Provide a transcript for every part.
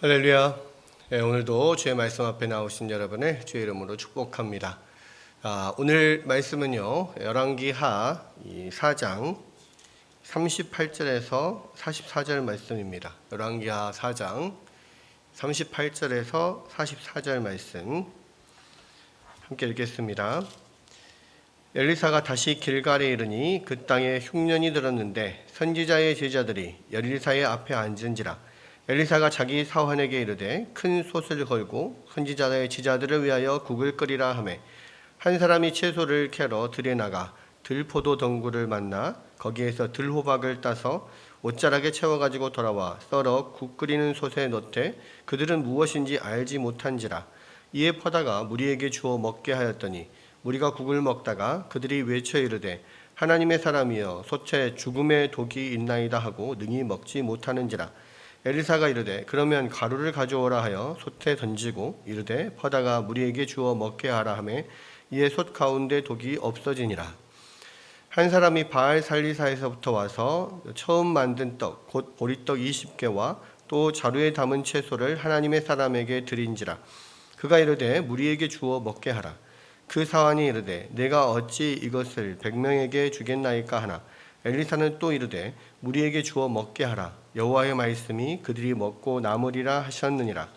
할렐루야. 오늘도 주의 말씀 앞에 나오신 여러분을 주의 이름으로 축복합니다. 오늘 말씀은요, 열왕기하 4장 38절에서 44절 말씀입니다. 열왕기하 4장 38절에서 44절 말씀 함께 읽겠습니다. 엘리사가 다시 길갈에 이르니 그 땅에 흉년이 들었는데 선지자의 제자들이 엘리사의 앞에 앉은지라. 엘리사가 자기 사환에게 이르되 큰 솥을 걸고 선지자의 제자들을 위하여 국을 끓이라 하매 한 사람이 채소를 캐러 들에 나가 들포도 덩굴을 만나 거기에서 들호박을 따서 옷자락에 채워가지고 돌아와 썰어 국 끓이는 솥에 넣되 그들은 무엇인지 알지 못한지라. 이에 퍼다가 무리에게 주어 먹게 하였더니 무리가 국을 먹다가 그들이 외쳐 이르되 하나님의 사람이여 솥에 죽음의 독이 있나이다 하고 능히 먹지 못하는지라. 엘리사가 이르되 그러면 가루를 가져오라 하여 솥에 던지고 이르되 퍼다가 무리에게 주어 먹게 하라 하매 이에 솥 가운데 독이 없어지니라. 한 사람이 바알 살리사에서부터 와서 처음 만든 떡 곧 보리떡 20개와 또 자루에 담은 채소를 하나님의 사람에게 드린지라. 그가 이르되 무리에게 주어 먹게 하라. 그 사환이 이르되 내가 어찌 이것을 100명에게 주겠나이까 하나. 엘리사는 또 이르되 무리에게 주어 먹게 하라. 여호와의 말씀이 그들이 먹고 남으리라 하셨느니라.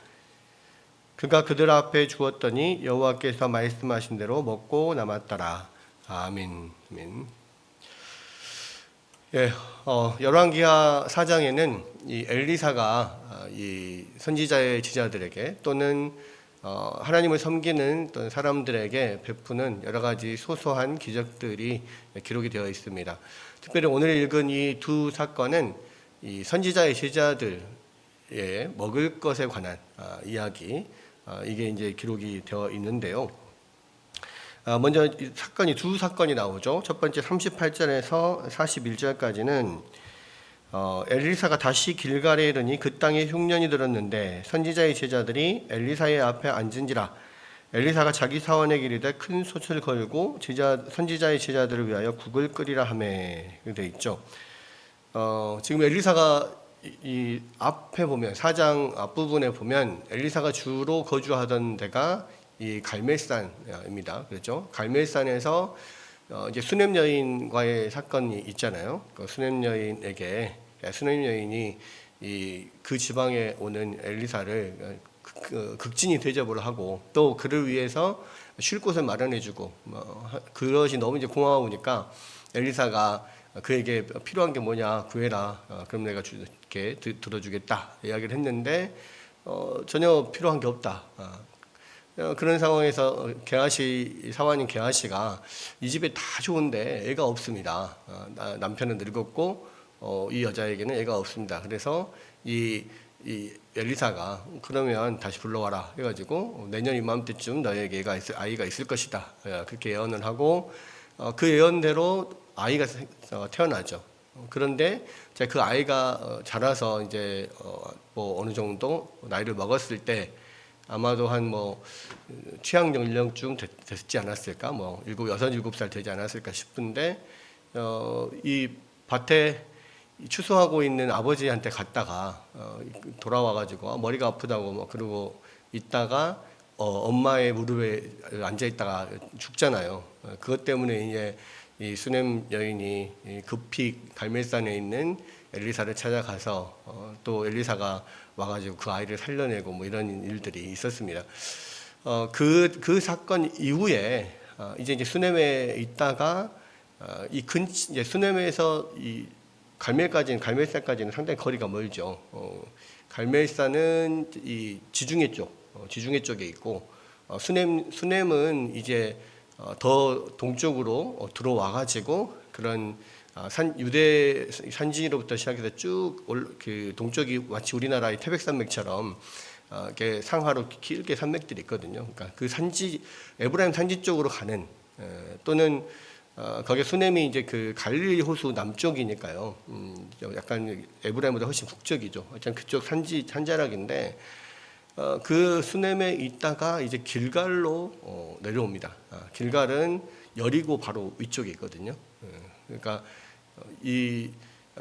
그가 그들 앞에 주었더니 여호와께서 말씀하신 대로 먹고 남았더라. 아멘. 열왕기하 4장에는 이 엘리사가 이 선지자의 제자들에게 또는 하나님을 섬기는 또는 사람들에게 베푸는 여러 가지 소소한 기적들이 기록이 되어 있습니다. 특별히 오늘 읽은 이 두 사건은 이 선지자의 제자들의 먹을 것에 관한 이야기, 이게 이제 기록이 되어 있는데요. 먼저 두 사건이 나오죠. 첫 번째 38절에서 41절까지는 엘리사가 다시 길갈에 이르니 그 땅에 흉년이 들었는데 선지자의 제자들이 엘리사의 앞에 앉은지라. 엘리사가 자기 사원에게 이르되 큰 솥을 걸고 선지자의 제자들을 위하여 국을 끓이라 하매 되어 있죠. 지금 엘리사가 이 앞에 보면 4장 앞부분에 보면 엘리사가 주로 거주하던 데가 이 갈멜산입니다. 그렇죠? 갈멜산에서 이제 수넴 여인과의 사건이 있잖아요. 그 수넴 여인이 그 지방에 오는 엘리사를 극진히 대접을 하고 또 그를 위해서 쉴 곳을 마련해주고 그것이 너무 이제 고마우니까 엘리사가 그에게 필요한 게 뭐냐 구해라. 그럼 내가 이렇게 들어주겠다 이야기를 했는데 전혀 필요한 게 없다. 그런 상황에서 사환인 게하시가 이 집에 다 좋은데 애가 없습니다. 남편은 늙었고 이 여자에게는 애가 없습니다. 그래서 이 엘리사가 그러면 다시 불러와라 해가지고 내년 이맘때쯤 너에게 아이가 있을 것이다. 그렇게 예언을 하고 그 예언대로 아이가 태어나죠. 그런데 그 아이가 자라서 이제 뭐 어느 정도 나이를 먹었을 때 아마도 한 취향 연령쯤 됐지 않았을까, 7살 되지 않았을까 싶은데 이 밭에 추수하고 있는 아버지한테 갔다가 돌아와가지고 머리가 아프다고 그러고 있다가 엄마의 무릎에 앉아 있다가 죽잖아요. 그것 때문에 이제 이 수넴 여인이 급히 갈멜산에 있는 엘리사를 찾아가서 또 엘리사가 와가지고 그 아이를 살려내고 이런 일들이 있었습니다. 그 사건 이후에 이제 수넴에 있다가 이제 수넴에서 이 갈멜산까지는 상당히 거리가 멀죠. 갈멜산은 이 지중해 쪽에 있고 수넴은 이제 더 동쪽으로 들어와가지고 그런 유대 산지로부터 시작해서 쭉 그 동쪽이 마치 우리나라의 태백산맥처럼 이렇게 상하로 길게 산맥들이 있거든요. 그러니까 그 에브라임 산지 쪽으로 가는 또는 거기 수넴이 이제 그 갈릴리 호수 남쪽이니까요. 약간 에브라임보다 훨씬 북쪽이죠. 어쨌든 그쪽 산자락인데 그 수넴에 있다가 이제 길갈로 내려옵니다. 길갈은 여리고 바로 위쪽에 있거든요. 그러니까 이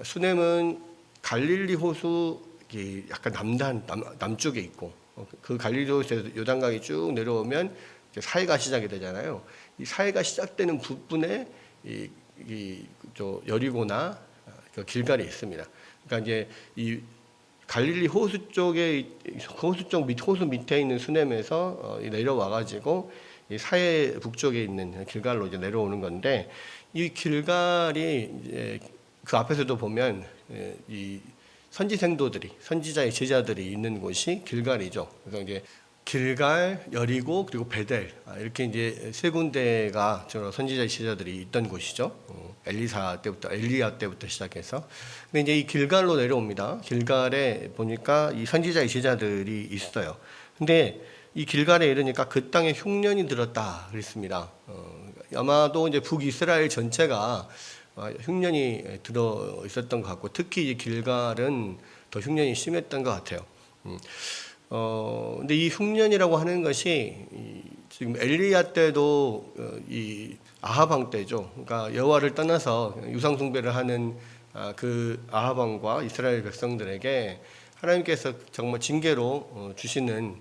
수넴은 갈릴리 호수 약간 남쪽에 있고 그 갈릴리에서 요단강이 쭉 내려오면 이제 사해가 시작이 되잖아요. 이 사해가 시작되는 부분에 저 여리고나 그 길갈이 있습니다. 그러니까 이제 이 갈릴리 호수 쪽에 호수 밑에 있는 수넴에서 내려와 가지고 이 사해 북쪽에 있는 길갈로 이제 내려오는 건데 이 길갈이 이제 그 앞에서도 보면 이 선지자의 제자들이 있는 곳이 길갈이죠. 그래서 이제 길갈, 여리고 그리고 베델 이렇게 이제 세 군데가 주로 선지자의 제자들이 있던 곳이죠. 엘리야 때부터 시작해서. 근데 이제 이 길갈로 내려옵니다. 길갈에 보니까 이 선지자의 제자들이 있어요. 근데 이 길갈에 이르니까 그 땅에 흉년이 들었다 그랬습니다. 아마도 이제 북이스라엘 전체가 흉년이 들어 있었던 것 같고 특히 이제 길갈은 더 흉년이 심했던 것 같아요. 근데 이 흉년이라고 하는 것이 지금 엘리야 때도 이 아합 왕 때죠. 그러니까 여호와를 떠나서 유상 숭배를 하는 그 아합 왕과 이스라엘 백성들에게 하나님께서 정말 징계로 주시는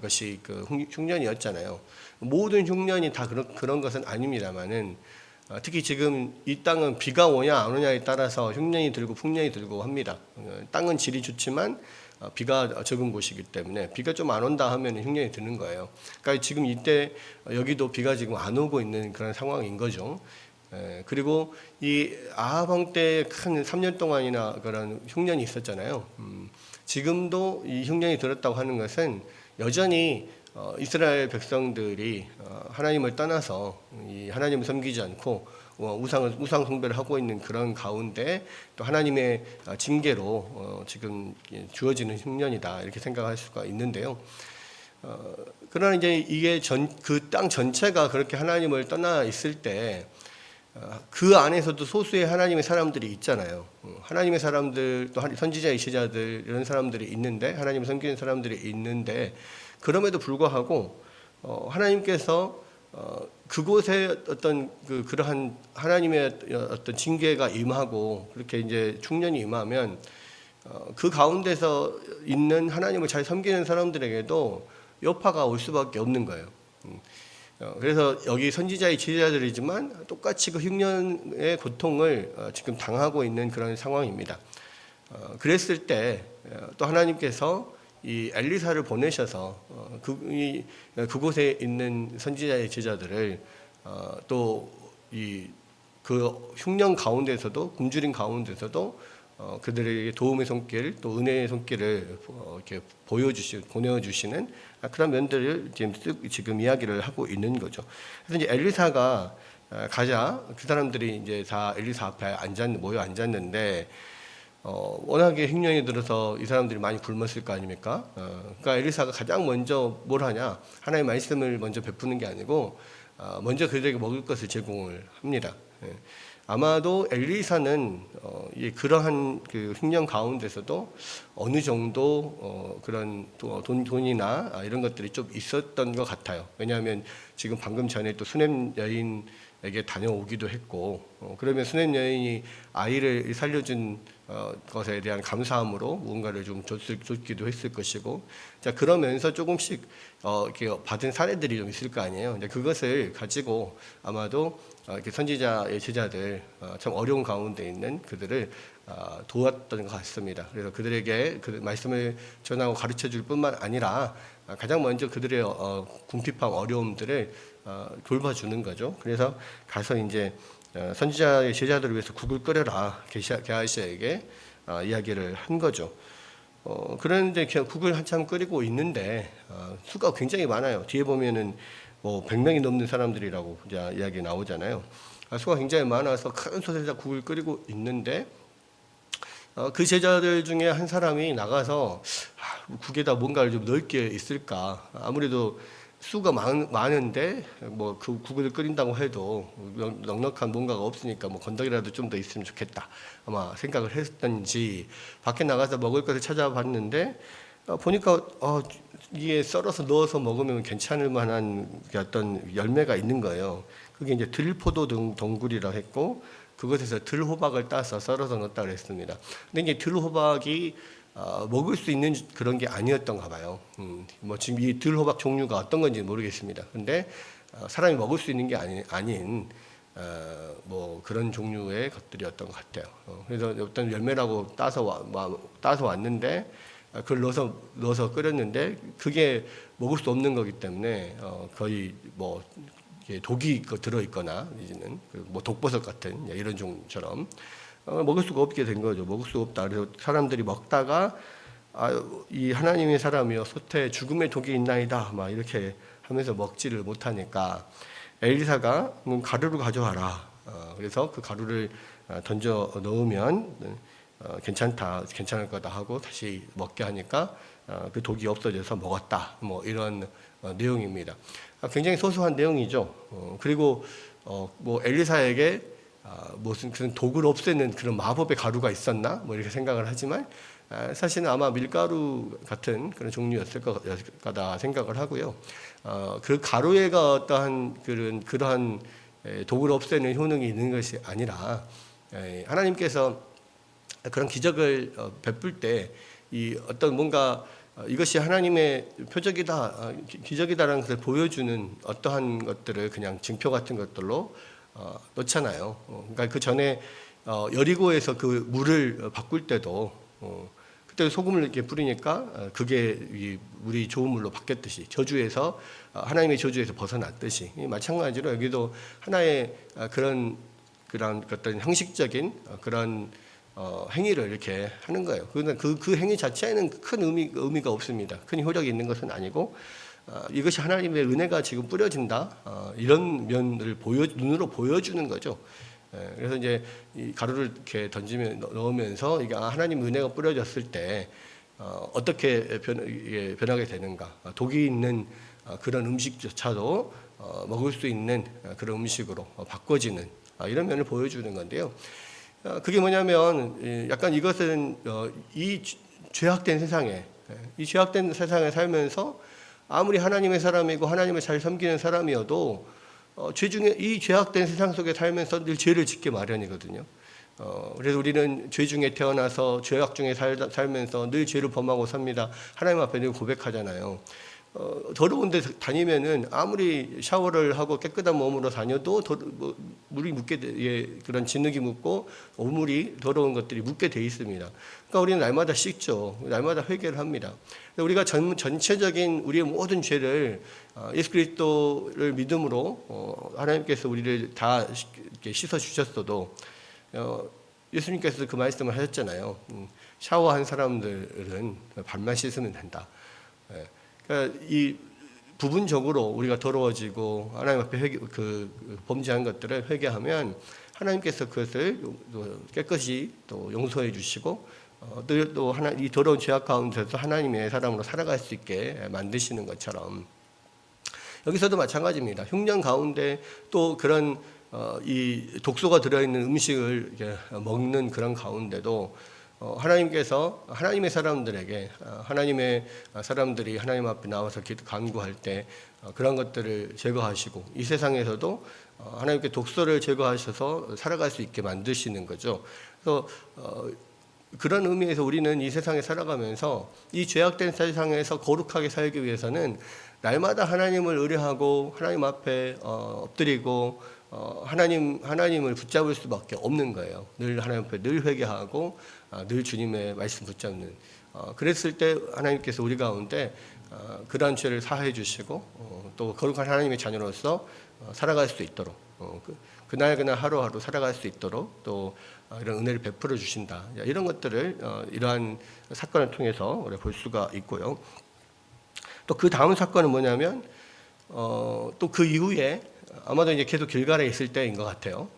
것이 그 흉년이었잖아요. 모든 흉년이 다 그런 것은 아닙니다만은 특히 지금 이 땅은 비가 오냐 안 오냐에 따라서 흉년이 들고 풍년이 들고 합니다. 땅은 질이 좋지만 비가 적은 곳이기 때문에 비가 좀 안 온다 하면 흉년이 드는 거예요. 그러니까 지금 이때 여기도 비가 지금 안 오고 있는 그런 상황인 거죠. 그리고 이 아합 왕 때 큰 3년 동안이나 그런 흉년이 있었잖아요. 지금도 이 흉년이 들었다고 하는 것은 여전히 이스라엘 백성들이 하나님을 떠나서 이 하나님을 섬기지 않고 우상 숭배를 하고 있는 그런 가운데 또 하나님의 징계로 지금 주어지는 흉년이다 이렇게 생각할 수가 있는데요. 그러나 이제 이게 그 땅 전체가 그렇게 하나님을 떠나 있을 때 그 안에서도 소수의 하나님의 사람들이 있잖아요. 하나님의 사람들 또 선지자의 제자들 이런 사람들이 있는데 하나님을 섬기는 사람들이 있는데 그럼에도 불구하고 하나님께서 그곳에 어떤 그러한 하나님의 어떤 징계가 임하고 그렇게 이제 흉년이 임하면 그 가운데서 있는 하나님을 잘 섬기는 사람들에게도 여파가 올 수밖에 없는 거예요. 그래서 여기 선지자의 제자들이지만 똑같이 그 흉년의 고통을 지금 당하고 있는 그런 상황입니다. 그랬을 때 또 하나님께서 이 엘리사를 보내셔서 그곳에 있는 선지자의 제자들을 또 그 흉년 가운데서도 굶주린 가운데서도 그들에게 도움의 손길 또 은혜의 손길을 이렇게 보내주시는 그런 면들을 지금 이야기를 하고 있는 거죠. 그래서 이제 엘리사가 가자 그 사람들이 이제 다 엘리사 앞에 모여 앉았는데 워낙에 흉년이 들어서 이 사람들이 많이 굶었을 거 아닙니까? 그러니까 엘리사가 가장 먼저 뭘 하냐? 하나님의 말씀을 먼저 베푸는 게 아니고 먼저 그들에게 먹을 것을 제공을 합니다. 아마도 엘리사는 그러한 그 흉년 가운데서도 어느 정도 그런 돈이나 이런 것들이 좀 있었던 것 같아요. 왜냐하면 지금 방금 전에 또 수넴 여인에게 다녀오기도 했고 그러면 수넴 여인이 아이를 살려준 것에 대한 감사함으로 무언가를 좀 줬기도 했을 것이고 자 그러면서 조금씩 이렇게 받은 사례들이 좀 있을 거 아니에요. 근데 그것을 가지고 아마도 이렇게 선지자의 제자들 참 어려운 가운데 있는 그들을 도왔던 것 같습니다. 그래서 그들에게 그 말씀을 전하고 가르쳐 줄 뿐만 아니라 가장 먼저 그들의 궁핍함 어려움들을 돌봐주는 거죠. 그래서 가서 이제 선지자의 제자들을 위해서 국을 끓여라 게하시아에게 이야기를 한 거죠. 그런데 국을 한참 끓이고 있는데 수가 굉장히 많아요. 뒤에 보면은 뭐 100명이 넘는 사람들이라고 이제 이야기 나오잖아요. 수가 굉장히 많아서 큰 솥에다 국을 끓이고 있는데 그 제자들 중에 한 사람이 나가서 국에다 뭔가를 좀 넣을 게 있을까? 아무래도 수가 많은데 뭐 그 국을 끓인다고 해도 넉넉한 뭔가가 없으니까 뭐 건더기라도 좀 더 있으면 좋겠다 아마 생각을 했던지 밖에 나가서 먹을 것을 찾아봤는데 보니까 이게 썰어서 넣어서 먹으면 괜찮을 만한 어떤 열매가 있는 거예요. 그게 이제 들포도 덩굴이라 했고 그것에서 들호박을 따서 썰어서 넣었다 그랬습니다. 근데 이제 들호박이 먹을 수 있는 그런 게 아니었던가 봐요. 뭐 지금 이 들호박 종류가 어떤 건지 모르겠습니다. 근데 사람이 먹을 수 있는 게 아닌 뭐 그런 종류의 것들이었던 것 같아요. 그래서 어떤 열매라고 따서 왔는데 그걸 넣어서 끓였는데 그게 먹을 수 없는 거기 때문에 거의 뭐 독이 들어있거나 이제는 뭐 독버섯 같은 이런 종처럼 먹을 수가 없게 된 거죠. 먹을 수가 없다. 그래서 사람들이 먹다가 이 하나님의 사람이여 솥에 죽음의 독이 있나이다 막 이렇게 하면서 먹지를 못하니까 엘리사가 가루를 가져와라. 그래서 그 가루를 던져 넣으면 괜찮을 거다 하고 다시 먹게 하니까 그 독이 없어져서 먹었다. 뭐 이런 내용입니다. 굉장히 소소한 내용이죠. 그리고 뭐 엘리사에게 무슨 그런 독을 없애는 그런 마법의 가루가 있었나? 뭐 이렇게 생각을 하지만 사실은 아마 밀가루 같은 그런 종류였을 거다 생각을 하고요. 그 가루에가 어떠한 그러한 독을 없애는 효능이 있는 것이 아니라 하나님께서 그런 기적을 베풀 때 이 어떤 뭔가 이것이 하나님의 표적이다, 기적이다라는 것을 보여주는 어떠한 것들을 그냥 징표 같은 것들로 놓잖아요. 그러니까 그 전에 여리고에서 그 물을 바꿀 때도 그때 소금을 이렇게 뿌리니까 그게 이 물이 좋은 물로 바뀌었듯이 저주에서 하나님의 저주에서 벗어났듯이 마찬가지로 여기도 하나의 그런 어떤 형식적인 그런 행위를 이렇게 하는 거예요. 그런데 그 행위 자체에는 큰 의미가 없습니다. 큰 효력이 있는 것은 아니고 이것이 하나님의 은혜가 지금 뿌려진다 이런 면을 눈으로 보여주는 거죠. 그래서 이제 이 가루를 이렇게 넣으면서 이게 하나님 은혜가 뿌려졌을 때 어떻게 변하게 되는가? 독이 있는 그런 음식조차도 먹을 수 있는 그런 음식으로 바꿔지는 이런 면을 보여주는 건데요. 그게 뭐냐면 약간 이것은 이 죄악된 세상에 살면서 아무리 하나님의 사람이고 하나님을 잘 섬기는 사람이어도 이 죄악된 세상 속에 살면서 늘 죄를 짓게 마련이거든요. 그래서 우리는 죄 중에 태어나서 죄악 중에 살면서 늘 죄를 범하고 삽니다. 하나님 앞에 늘 고백하잖아요. 더러운 데 다니면은 아무리 샤워를 하고 깨끗한 몸으로 다녀도 물이 그런 진흙이 묻고 오물이 더러운 것들이 묻게 돼 있습니다. 그러니까 우리는 날마다 씻죠. 날마다 회개를 합니다. 우리가 전체적인 우리의 모든 죄를 예수 그리스도를 믿음으로 하나님께서 우리를 다 씻어 주셨어도 예수님께서 그 말씀을 하셨잖아요. 샤워한 사람들은 발만 씻으면 된다. 그러니까 이 부분적으로 우리가 더러워지고 하나님 앞에 범죄한 것들을 회개하면 하나님께서 그것을 깨끗이 또 용서해 주시고 또 이 더러운 죄악 가운데서 하나님의 사람으로 살아갈 수 있게 만드시는 것처럼 여기서도 마찬가지입니다. 흉년 가운데 또 그런 이 독소가 들어있는 음식을 먹는 그런 가운데도 하나님께서 하나님의 사람들에게 하나님의 사람들이 하나님 앞에 나와서 간구할 때 그런 것들을 제거하시고 이 세상에서도 하나님께 독소를 제거하셔서 살아갈 수 있게 만드시는 거죠. 그래서 그런 의미에서 우리는 이 세상에 살아가면서 이 죄악된 세상에서 거룩하게 살기 위해서는 날마다 하나님을 의뢰하고 하나님 앞에 엎드리고 하나님을 붙잡을 수밖에 없는 거예요. 늘 하나님 앞에 늘 회개하고 늘 주님의 말씀 붙잡는 그랬을 때 하나님께서 우리 가운데 그러한 죄를 사해 주시고 또 거룩한 하나님의 자녀로서 살아갈 수 있도록 그날 하루하루 살아갈 수 있도록 또 이런 은혜를 베풀어 주신다. 이런 것들을 이러한 사건을 통해서 우리가 볼 수가 있고요. 또 그 다음 사건은 뭐냐면 또 그 이후에 아마도 이제 계속 길갈에 있을 때인 것 같아요.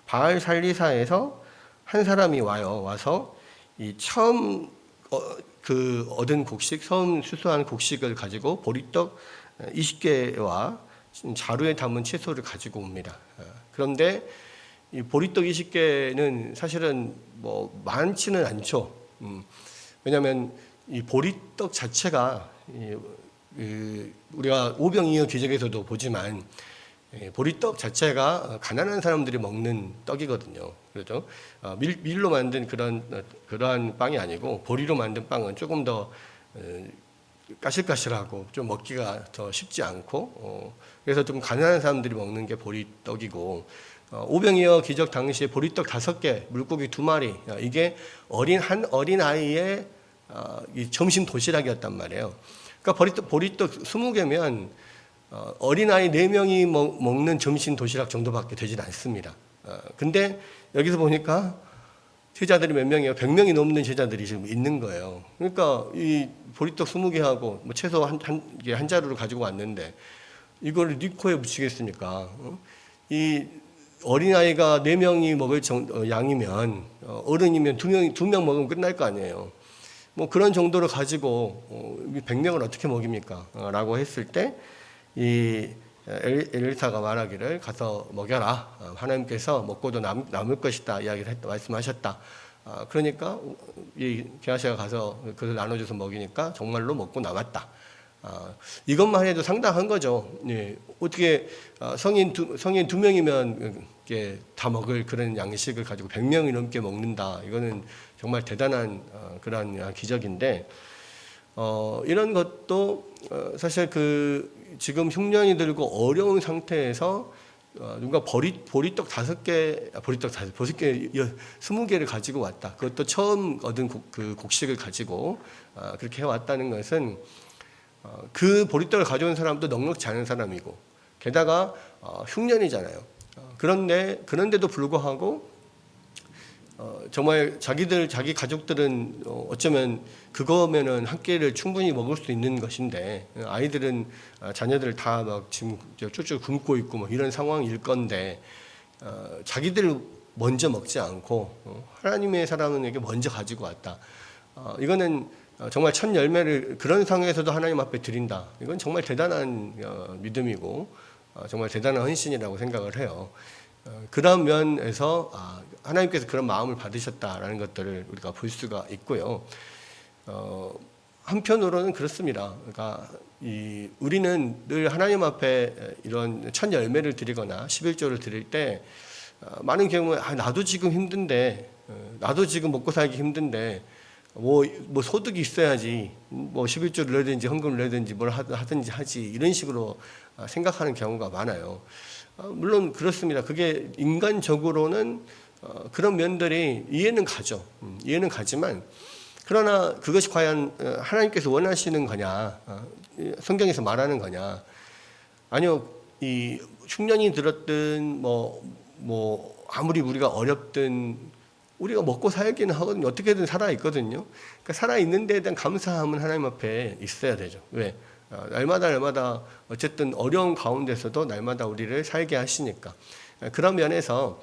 바알 살리사에서 한 사람이 와서 이 처음 얻은 곡식, 처음 수수한 곡식을 가지고 보리떡 20개와 자루에 담은 채소를 가지고 옵니다. 그런데 이 보리떡 20개는 사실은 뭐 많지는 않죠. 왜냐하면 이 보리떡 자체가 우리가 오병이어 기적에서도 보지만 보리떡 자체가 가난한 사람들이 먹는 떡이거든요. 그렇죠? 밀로 만든 그러한 빵이 아니고 보리로 만든 빵은 조금 더 까실까실하고 좀 먹기가 더 쉽지 않고 그래서 좀 가난한 사람들이 먹는 게 보리떡이고 오병이어 기적 당시에 보리떡 5개, 물고기 2마리 이게 한 어린 아이의 이 점심 도시락이었단 말이에요. 그러니까 보리떡 20개면 어린아이 4명이 먹는 점심 도시락 정도밖에 되진 않습니다. 근데 여기서 보니까 제자들이 몇 명이에요? 100명이 넘는 제자들이 지금 있는 거예요. 그러니까 이 보리떡 20개하고 뭐 채소 한 자루를 가지고 왔는데 이걸 네 코에 묻히겠습니까? 이 어린아이가 4명이 먹을 양이면 어른이면 2명 먹으면 끝날 거 아니에요. 뭐 그런 정도를 가지고 100명을 어떻게 먹입니까? 라고 했을 때 이 엘리사가 말하기를 가서 먹여라. 하나님께서 먹고도 남을 것이다 이야기를 말씀하셨다. 그러니까 이 게하시가 가서 그걸 나눠줘서 먹이니까 정말로 먹고 남았다. 이것만 해도 상당한 거죠. 예, 어떻게 성인 2명이면 다 먹을 그런 양식을 가지고 100명이 넘게 먹는다. 이거는 정말 대단한 그런 기적인데 이런 것도 사실 지금 흉년이 들고 어려운 상태에서 누가 보리떡 5개, 20개를 가지고 왔다. 그것도 처음 얻은 그 곡식을 가지고 그렇게 해왔다는 것은 그 보리떡을 가져온 사람도 넉넉지 않은 사람이고 게다가 흉년이잖아요. 그런데도 불구하고 정말 자기 가족들은 어쩌면 그거면은 한 끼를 충분히 먹을 수 있는 것인데 아이들은 자녀들 다 막 지금 쫄쫄 굶고 있고 뭐 이런 상황일 건데 자기들 먼저 먹지 않고 하나님의 사람에게 먼저 가지고 왔다. 이거는 정말 첫 열매를 그런 상황에서도 하나님 앞에 드린다. 이건 정말 대단한 믿음이고 정말 대단한 헌신이라고 생각을 해요. 그런 면에서 하나님께서 그런 마음을 받으셨다라는 것들을 우리가 볼 수가 있고요. 한편으로는 그렇습니다. 그러니까 우리는 늘 하나님 앞에 이런 첫 열매를 드리거나 11조를 드릴 때 많은 경우에 나도 지금 힘든데 나도 지금 먹고 살기 힘든데 뭐 소득이 있어야지 뭐 11조를 넣든지 헌금을 넣든지 뭘 하든지 하지 이런 식으로 생각하는 경우가 많아요. 물론 그렇습니다. 그게 인간적으로는 그런 면들이 이해는 가죠. 이해는 가지만 그러나 그것이 과연 하나님께서 원하시는 거냐, 성경에서 말하는 거냐, 아니요, 이 흉년이 들었든 뭐 아무리 우리가 어렵든 우리가 먹고 살기는 하거든요. 어떻게든 살아 있거든요. 그러니까 살아 있는 데에 대한 감사함은 하나님 앞에 있어야 되죠. 왜? 날마다 어쨌든 어려운 가운데서도 날마다 우리를 살게 하시니까. 그런 면에서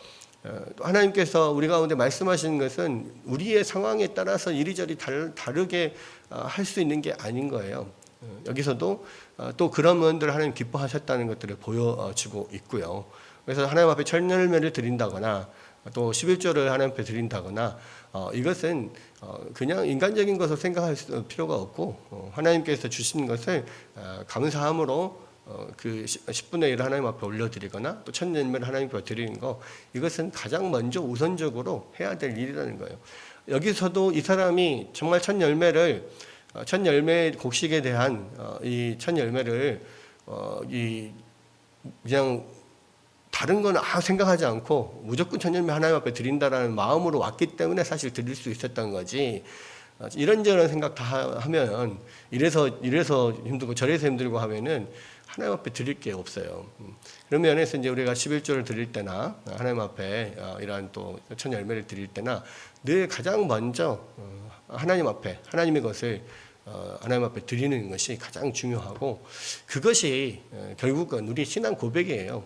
하나님께서 우리 가운데 말씀하시는 것은 우리의 상황에 따라서 이리저리 다르게 할 수 있는 게 아닌 거예요. 여기서도 또 그런 면들을 하나님 기뻐하셨다는 것들을 보여주고 있고요. 그래서 하나님 앞에 첫 열매를 드린다거나 또 11조를 하나님 앞에 드린다거나 이것은 그냥 인간적인 것을 생각할 필요가 없고 하나님께서 주신 것을 감사함으로 그 10분의 1을 하나님 앞에 올려드리거나 또 첫 열매를 하나님 앞에 드리는 거 이것은 가장 먼저 우선적으로 해야 될 일이라는 거예요. 여기서도 이 사람이 정말 첫 열매 곡식에 대한 이 첫 열매를 그냥 다른 건 생각하지 않고 무조건 첫 열매 하나님 앞에 드린다라는 마음으로 왔기 때문에 사실 드릴 수 있었던 거지. 이런저런 생각 다 하면 이래서 힘들고 저래서 힘들고 하면은 하나님 앞에 드릴 게 없어요. 그런 면에서 이제 우리가 11조를 드릴 때나 하나님 앞에 이러한 또 첫 열매를 드릴 때나 늘 가장 먼저 하나님 앞에 하나님의 것을 하나님 앞에 드리는 것이 가장 중요하고 그것이 결국은 우리 신앙 고백이에요.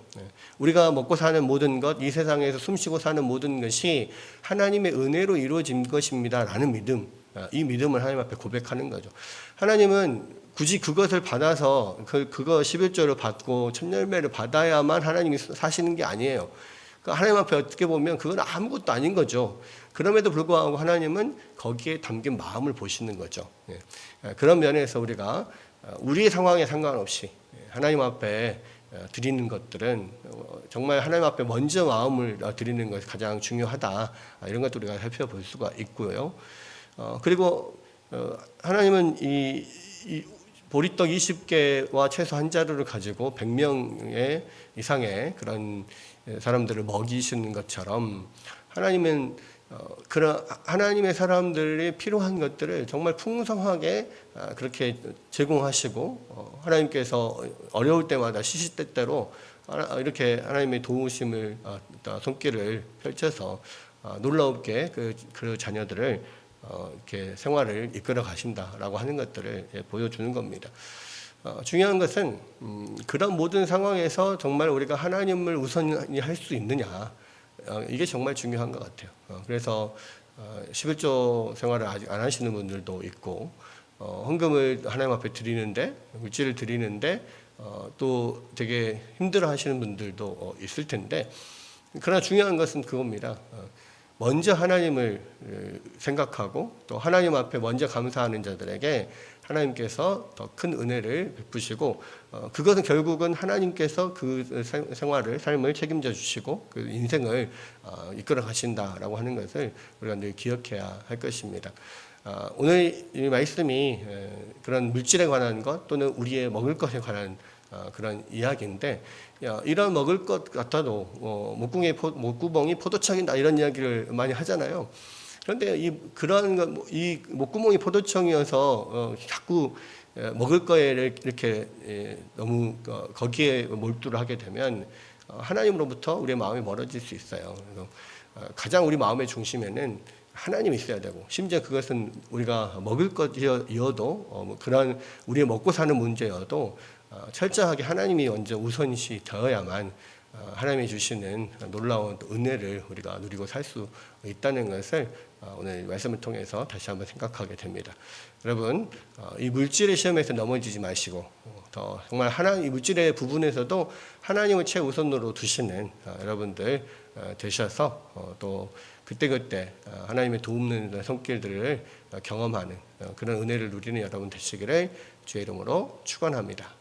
우리가 먹고 사는 모든 것, 이 세상에서 숨쉬고 사는 모든 것이 하나님의 은혜로 이루어진 것입니다라는 믿음, 이 믿음을 하나님 앞에 고백하는 거죠. 하나님은 굳이 그것을 받아서 그거 11조를 받고 첫 열매를 받아야만 하나님이 사시는 게 아니에요. 하나님 앞에 어떻게 보면 그건 아무것도 아닌 거죠. 그럼에도 불구하고 하나님은 거기에 담긴 마음을 보시는 거죠. 그런 면에서 우리가 우리의 상황에 상관없이 하나님 앞에 드리는 것들은 정말 하나님 앞에 먼저 마음을 드리는 것이 가장 중요하다. 이런 것도 우리가 살펴볼 수가 있고요. 그리고 하나님은 이 보리떡 20개와 채소 한 자루를 가지고 100명 이상의 그런 사람들을 먹이시는 것처럼 하나님은 그런 하나님의 사람들이 필요한 것들을 정말 풍성하게 그렇게 제공하시고 하나님께서 어려울 때마다 시시때때로 이렇게 하나님의 도우심을 손길을 펼쳐서 놀라웁게 그 자녀들을 이렇게 생활을 이끌어 가신다라고 하는 것들을 보여주는 겁니다. 중요한 것은 그런 모든 상황에서 정말 우리가 하나님을 우선히 할 수 있느냐, 이게 정말 중요한 것 같아요. 그래서 11조 생활을 아직 안 하시는 분들도 있고, 헌금을 하나님 앞에 드리는데, 물질을 드리는데 또 되게 힘들어 하시는 분들도 있을 텐데, 그러나 중요한 것은 그겁니다. 먼저 하나님을 생각하고 또 하나님 앞에 먼저 감사하는 자들에게 하나님께서 더 큰 은혜를 베푸시고, 그것은 결국은 하나님께서 그 생활을, 삶을 책임져 주시고 그 인생을 이끌어 가신다라고 하는 것을 우리가 늘 기억해야 할 것입니다. 오늘 이 말씀이 그런 물질에 관한 것 또는 우리의 먹을 것에 관한 그런 이야기인데, 이런 먹을 것 같아도 목구멍이 포도청이다 이런 이야기를 많이 하잖아요. 그런데 이 목구멍이 포도청이어서 자꾸 먹을 거에 이렇게 너무 거기에 몰두를 하게 되면 하나님으로부터 우리의 마음이 멀어질 수 있어요. 그래서 가장 우리 마음의 중심에는 하나님이 있어야 되고, 심지어 그것은 우리가 먹을 것이어도 그런 우리의 먹고 사는 문제여도 철저하게 하나님이 먼저 우선시 되어야만 하나님이 주시는 놀라운 은혜를 우리가 누리고 살 수 있다는 것을 오늘 말씀을 통해서 다시 한번 생각하게 됩니다. 여러분, 이 물질의 시험에서 넘어지지 마시고 더 정말 이 물질의 부분에서도 하나님을 최우선으로 두시는 여러분들 되셔서 또 그때그때 하나님의 도움는 손길들을 경험하는 그런 은혜를 누리는 여러분 되시기를 주의 이름으로 축원합니다.